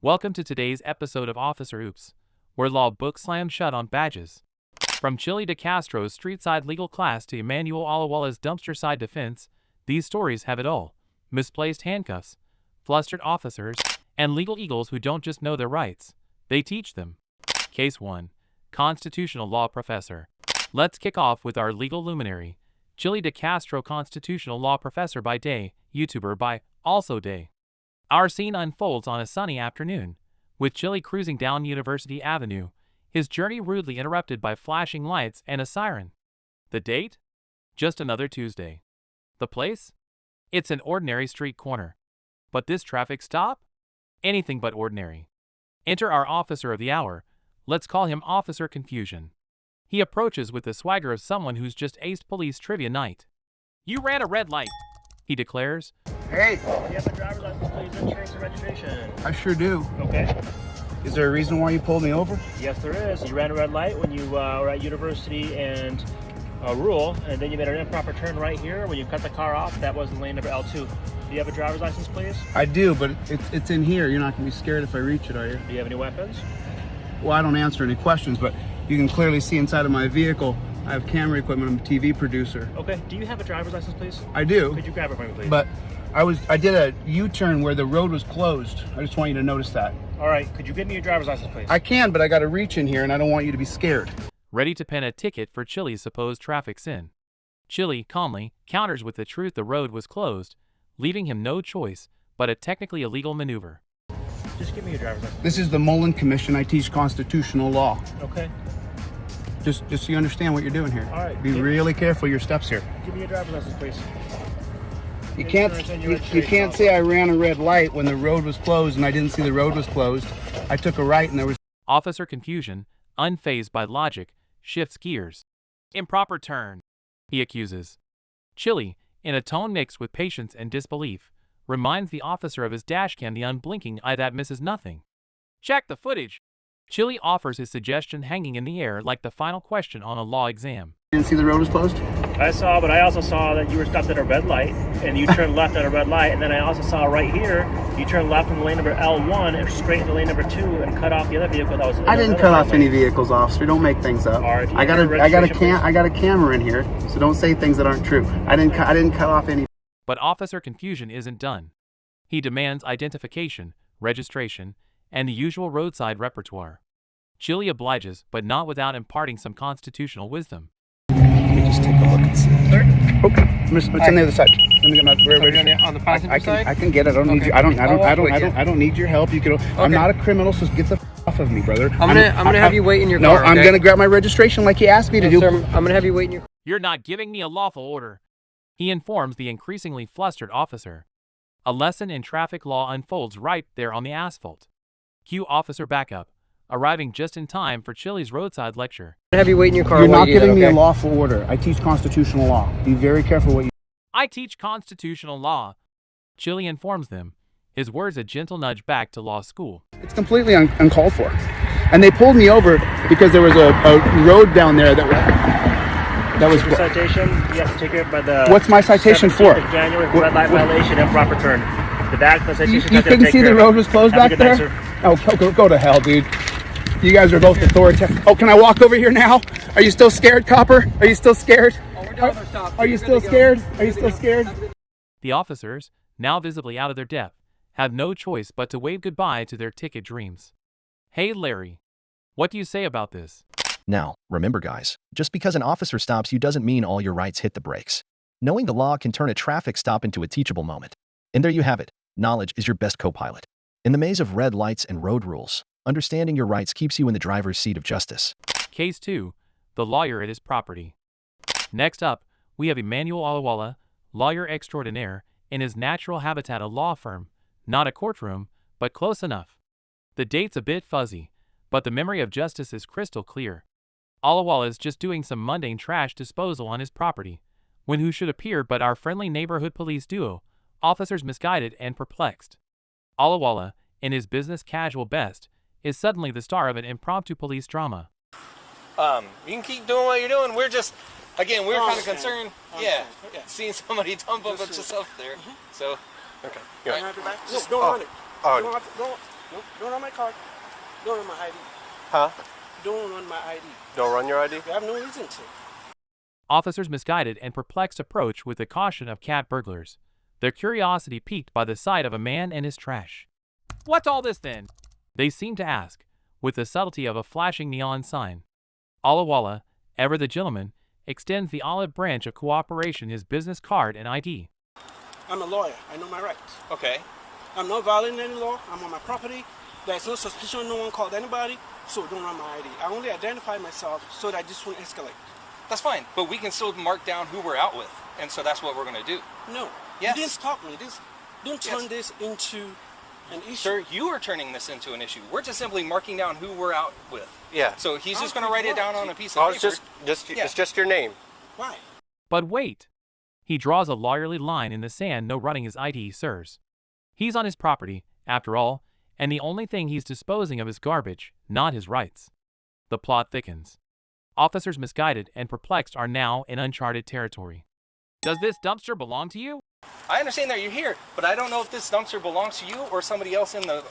Welcome to today's episode of Officer Oops, where law book slams shut on badges. From Chili de Castro's street-side legal class to Emmanuel Alawalla's dumpster-side defense, these stories have it all. Misplaced handcuffs, flustered officers, and legal eagles who don't just know their rights, they teach them. Case 1. Constitutional Law Professor. Let's kick off with our legal luminary, Chili de Castro, constitutional law professor by day, YouTuber by also day. Our scene unfolds on a sunny afternoon, with Chili cruising down University Avenue, his journey rudely interrupted by flashing lights and a siren. The date? Just another Tuesday. The place? It's an ordinary street corner. But this traffic stop? Anything but ordinary. Enter our officer of the hour. Let's call him Officer Confusion. He approaches with the swagger of someone who's just aced police trivia night. "You ran a red light," he declares. Hey, Do you have a driver's license, please, insurance and registration? I sure do. Okay. Is there a reason why you pulled me over? Yes, there is. You ran a red light when you were at University and Rural, and then you made an improper turn right here. When you cut the car off, that was lane number L2. Do you have a driver's license, please? I do, but it's in here. You're not going to be scared if I reach it, are you? Do you have any weapons? Well, I don't answer any questions, but you can clearly see inside of my vehicle. I have camera equipment. I'm a TV producer. Okay. Do you have a driver's license, please? I do. Could you grab it for me, please? But I did a U-turn where the road was closed. I just want you to notice that. All right. Could you give me your driver's license, please? I can, but I got to reach in here, and I don't want you to be scared. Ready to pen a ticket for Chili's supposed traffic sin. Chili calmly counters with the truth the road was closed, leaving him no choice but a technically illegal maneuver. Just give me your driver's license. This is the Mullen Commission. I teach constitutional law. Okay. Just so you understand what you're doing here. All right. Be really careful your steps here. Give me your driver's license, please. You can't say I ran a red light when the road was closed and I didn't see the road was closed. I took a right and there was... Officer Confusion, unfazed by logic, shifts gears. "Improper turn," he accuses. Chili, in a tone mixed with patience and disbelief, reminds the officer of his dashcam the unblinking eye that misses nothing. "Check the footage." Chili offers his suggestion hanging in the air like the final question on a law exam. Didn't see the road was closed? I saw, but I also saw that you were stopped at a red light, and you turned left at a red light, and then I also saw right here, you turned left from lane number L1 and straight into lane number 2 and cut off the other vehicle that was in I didn't another cut off lane. any vehicles, officer. Don't make things up. All right, I got a camera in here, so don't say things that aren't true. I didn't cut off any. But Officer Confusion isn't done. He demands identification, registration, and the usual roadside repertoire. Chili obliges, but not without imparting some constitutional wisdom. Let me just take a look and see. Oh, it's on the other side. Let me get my On the passenger side? I can get it. I don't need you. I don't need your help. You can. I'm not a criminal, so get the off of me, brother. I'm gonna have you wait in your no, car. No, I'm okay? gonna grab my registration like you asked me to do. Sir, I'm gonna have you wait in your car. "You're not giving me a lawful order," he informs the increasingly flustered officer. A lesson in traffic law unfolds right there on the asphalt. Cue officer backup, arriving just in time for Chili's roadside lecture. I'm gonna have you wait in your car. You're while not you do giving that, me a okay? lawful order. I teach constitutional law. Be very careful what you. "I teach constitutional law," Chili informs them, his words a gentle nudge back to law school. It's completely uncalled for. And they pulled me over because there was a road down there that was. Your citation, you have to take it by the... What's my citation for? 17th of January for red light violation, improper turn. The back of the citation... You couldn't see the road was closed back there? Oh, go to hell, dude. You guys are both authoritarian. Oh, can I walk over here now? Are you still scared, copper? Are you still scared? Are you still scared? Are you still scared? The officers, now visibly out of their depth, have no choice but to wave goodbye to their ticket dreams. "Hey Larry, what do you say about this?" Now, remember guys, just because an officer stops you doesn't mean all your rights hit the brakes. Knowing the law can turn a traffic stop into a teachable moment. And there you have it. Knowledge is your best co-pilot. In the maze of red lights and road rules, understanding your rights keeps you in the driver's seat of justice. Case 2. The lawyer at his property. Next up, we have Emmanuel Alawalla, lawyer extraordinaire, in his natural habitat, a law firm, not a courtroom, but close enough. The date's a bit fuzzy, but the memory of justice is crystal clear. Alawalla is just doing some mundane trash disposal on his property, when who should appear but our friendly neighborhood police duo, officers misguided and perplexed. Alawalla, in his business casual best, is suddenly the star of an impromptu police drama. You can keep doing what you're doing. We're just, again, we're kind of concerned. Yeah, seeing somebody dump a bunch of stuff there. So, okay. Just don't run it. Nope, don't run my card. Don't run my ID. Huh? Don't run my ID. Don't run your ID? You have no reason to. Officers' misguided and perplexed approach with the caution of cat burglars, their curiosity piqued by the sight of a man and his trash. "What's all this then?" they seem to ask, with the subtlety of a flashing neon sign. Alawala, ever the gentleman, extends the olive branch of cooperation his business card and ID. I'm a lawyer. I know my rights. Okay. I'm not violating any law. I'm on my property. There's no suspicion. No one called anybody. So don't run my ID. I only identify myself so that this won't escalate. That's fine, but we can still mark down who we're out with, and so that's what we're going to do. No. Yes. You didn't stop me. Don't turn Yes. this into an issue. Sir, you are turning this into an issue. We're just simply marking down who we're out with. Yeah. So he's just going to write it down on a piece of Oh, paper. it's just your name. Why? But wait! He draws a lawyerly line in the sand, no running his ID, sirs. He's on his property, after all, and the only thing he's disposing of is garbage, not his rights. The plot thickens. Officers misguided and perplexed are now in uncharted territory. "Does this dumpster belong to you?" I understand that you're here, but I don't know if this dumpster belongs to you or somebody else in the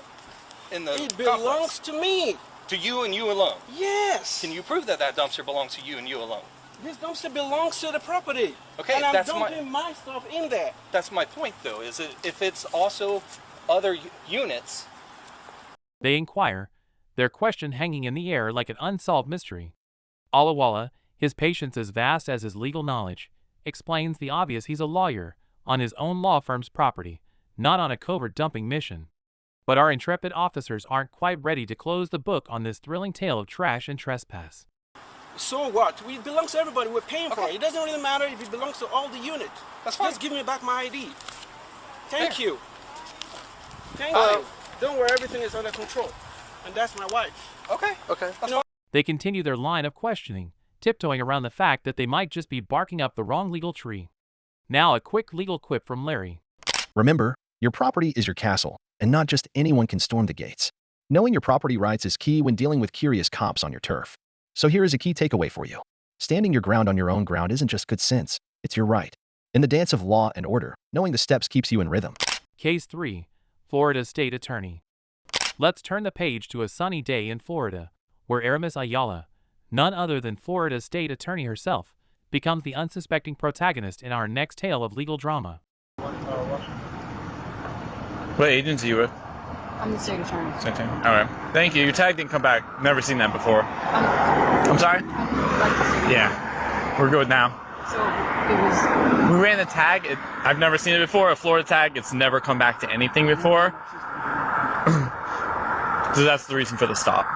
It belongs to me. To you and you alone. Yes. Can you prove that that dumpster belongs to you and you alone? This dumpster belongs to the property. Okay, and I'm that's dumping my stuff in there. That's my point, though. Is it if it's also other units? They inquire, their question hanging in the air like an unsolved mystery. Alawala, his patience as vast as his legal knowledge, explains the obvious: he's a lawyer, on his own law firm's property, not on a covert dumping mission. But our intrepid officers aren't quite ready to close the book on this thrilling tale of trash and trespass. So what? It belongs to everybody. We're paying for it. It doesn't really matter if it belongs to all the unit. That's fine. Just give me back my ID. Thank There. you. Thank you. Don't worry, everything is under control. And that's my wife. Okay. That's fine. They continue their line of questioning, tiptoeing around the fact that they might just be barking up the wrong legal tree. Now a quick legal quip from Larry. Remember, your property is your castle, and not just anyone can storm the gates. Knowing your property rights is key when dealing with curious cops on your turf. So here is a key takeaway for you. Standing your ground on your own ground isn't just good sense, it's your right. In the dance of law and order, knowing the steps keeps you in rhythm. Case 3. Florida State Attorney. Let's turn the page to a sunny day in Florida, where Aramis Ayala, none other than Florida State Attorney herself, becomes the unsuspecting protagonist in our next tale of legal drama. What agency are you with? I'm the state attorney. Same thing. All right. Thank you. Your tag didn't come back. Never seen that before. I'm sorry? Yeah. We're good now. So it was... We ran the tag. I've never seen it before. A Florida tag. It's never come back to anything before. So that's the reason for the stop.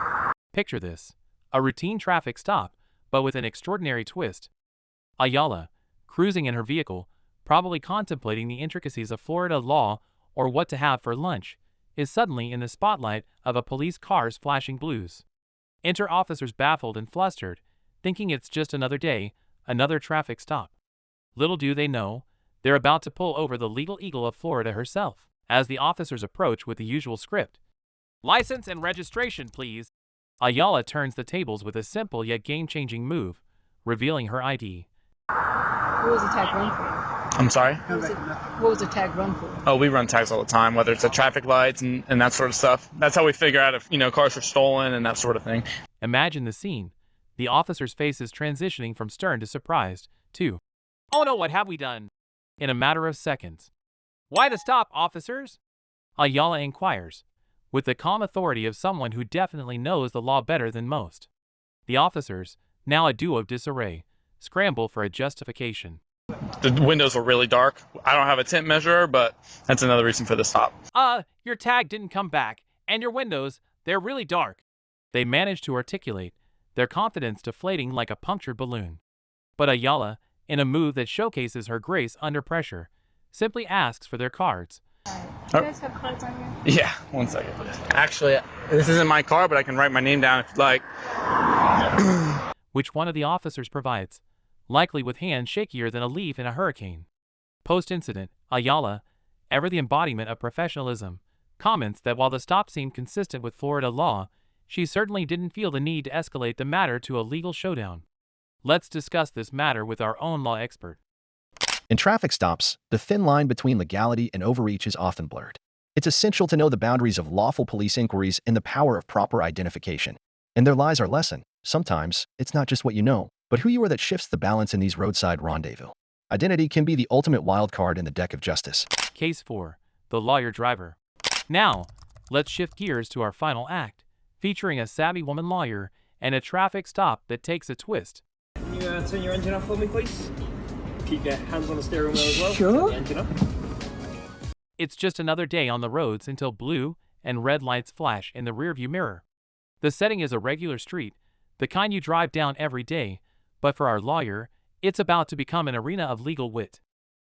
Picture this. A routine traffic stop, but with an extraordinary twist. Ayala, cruising in her vehicle, probably contemplating the intricacies of Florida law or what to have for lunch, is suddenly in the spotlight of a police car's flashing blues. Enter officers baffled and flustered, thinking it's just another day, another traffic stop. Little do they know, they're about to pull over the legal eagle of Florida herself. As the officers approach with the usual script, "License and registration, please," Ayala turns the tables with a simple yet game-changing move, revealing her ID. What was the tag run for? I'm sorry? What was the tag run for? Oh, we run tags all the time, whether it's at traffic lights and that sort of stuff. That's how we figure out if, cars are stolen and that sort of thing. Imagine the scene. The officer's faces transitioning from stern to surprised, to, "Oh no, what have we done?" in a matter of seconds. "Why the stop, officers?" Ayala inquires, with the calm authority of someone who definitely knows the law better than most. The officers, now a duo of disarray, scramble for a justification. The windows were really dark. I don't have a tint measurer, but that's another reason for the stop. Your tag didn't come back, and your windows, they're really dark. They manage to articulate, their confidence deflating like a punctured balloon. But Ayala, in a move that showcases her grace under pressure, simply asks for their cards. Do you guys have cards on here? Yeah, 1 second. Actually, this isn't my car, but I can write my name down if you'd like. Which one of the officers provides, likely with hands shakier than a leaf in a hurricane. Post-incident, Ayala, ever the embodiment of professionalism, comments that while the stop seemed consistent with Florida law, she certainly didn't feel the need to escalate the matter to a legal showdown. Let's discuss this matter with our own law expert. In traffic stops, the thin line between legality and overreach is often blurred. It's essential to know the boundaries of lawful police inquiries and the power of proper identification. And their lies are lesson. Sometimes, it's not just what you know, but who you are that shifts the balance in these roadside rendezvous. Identity can be the ultimate wild card in the deck of justice. Case 4. The Lawyer Driver. Now, let's shift gears to our final act, featuring a savvy woman lawyer and a traffic stop that takes a twist. Can you turn your engine off for me, please? Keep your hands on the steering wheel as well. Sure. Turn the engine off. It's just another day on the roads until blue and red lights flash in the rearview mirror. The setting is a regular street, the kind you drive down every day, but for our lawyer, it's about to become an arena of legal wit.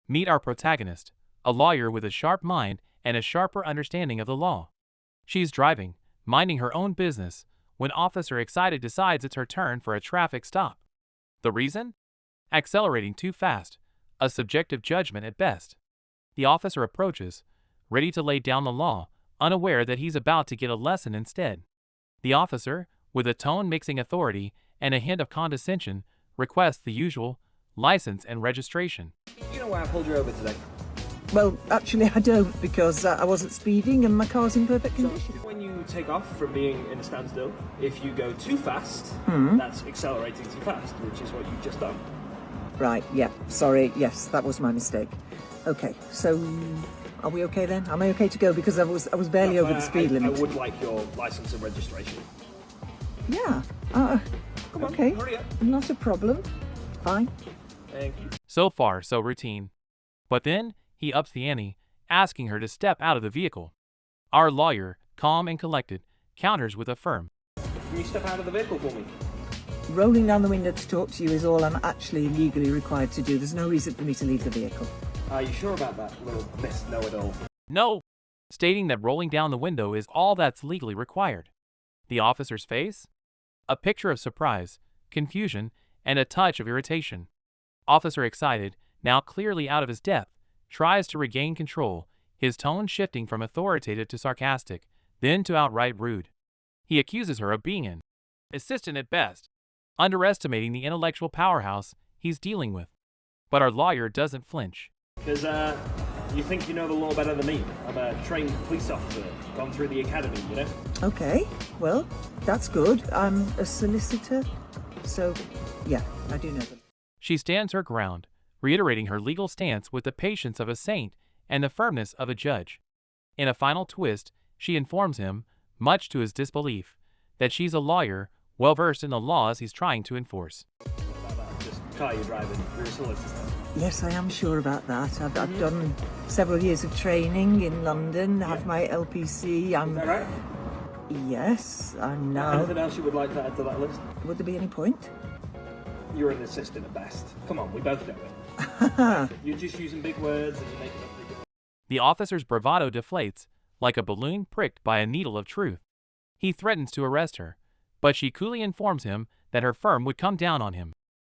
Meet our protagonist, a lawyer with a sharp mind and a sharper understanding of the law. She's driving, minding her own business, when Officer Excited decides it's her turn for a traffic stop. The reason? Accelerating too fast, a subjective judgment at best. The officer approaches, ready to lay down the law, unaware that he's about to get a lesson instead. The officer, with a tone mixing authority and a hint of condescension, requests the usual license and registration. You know why I pulled you over today? Well, actually I don't, because I wasn't speeding and my car's in perfect condition. When you take off from being in a standstill, if you go too fast, that's accelerating too fast, which is what you've just done. Right, yeah, sorry, yes, that was my mistake. Okay, so are we okay then? Am I okay to go? Because I was barely over the speed limit. I would like your license and registration. Yeah, I'm okay. Hurry up. Not a problem. Fine. Thank you. So far, so routine. But then, he ups the ante, asking her to step out of the vehicle. Our lawyer, calm and collected, counters with a firm. Can you step out of the vehicle for me? Rolling down the window to talk to you is all I'm actually legally required to do. There's no reason for me to leave the vehicle. Are you sure about that, little Miss Know-It-All? No, stating that rolling down the window is all that's legally required. The officer's face? A picture of surprise, confusion, and a touch of irritation. Officer Excited, now clearly out of his depth, tries to regain control, his tone shifting from authoritative to sarcastic, then to outright rude. He accuses her of being an assistant at best, underestimating the intellectual powerhouse he's dealing with. But our lawyer doesn't flinch. Because you think you know the law better than me. I'm a trained police officer, gone through the academy, you know? Okay, well, that's good. I'm a solicitor, so yeah, I do know them. She stands her ground, reiterating her legal stance with the patience of a saint and the firmness of a judge. In a final twist, she informs him, much to his disbelief, that she's a lawyer well-versed in the laws he's trying to enforce. What about that? Just car you're driving, you're a solicitor. Yes, I am sure about that. I've done several years of training in London, have my LPC. Is that right? Yes, I'm now... Anything else you would like to add to that list? Would there be any point? You're an assistant at best. Come on, we both know it. You're just using big words and you're making up big words. The officer's bravado deflates, like a balloon pricked by a needle of truth. He threatens to arrest her, but she coolly informs him that her firm would come down on him.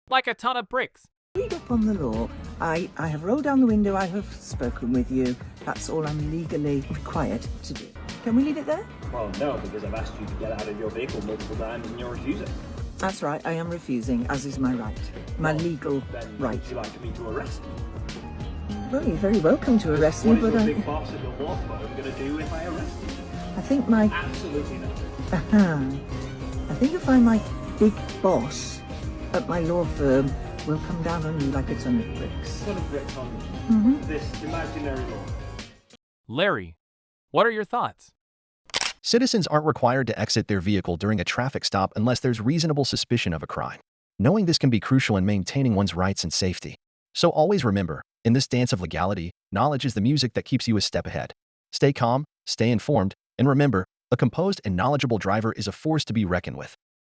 Like a ton of bricks. Read up on the law. I have rolled down the window, I have spoken with you. That's all I'm legally required to do. Can we leave it there? Well, no, because I've asked you to get out of your vehicle multiple times and you're refusing. That's right, I am refusing, as is my right. My legal Then right. would you like me to arrest you? Well, you're very welcome to arrest me, What but is your big boss at your law firm going to do if I arrest you? I think my... Absolutely nothing. I think you'll find my big boss at my law firm will come down on you like a ton of bricks. Ton of bricks on this imaginary law. Larry, what are your thoughts? Citizens aren't required to exit their vehicle during a traffic stop unless there's reasonable suspicion of a crime. Knowing this can be crucial in maintaining one's rights and safety. So always remember, in this dance of legality, knowledge is the music that keeps you a step ahead. Stay calm, stay informed, and remember, a composed and knowledgeable driver is a force to be reckoned with.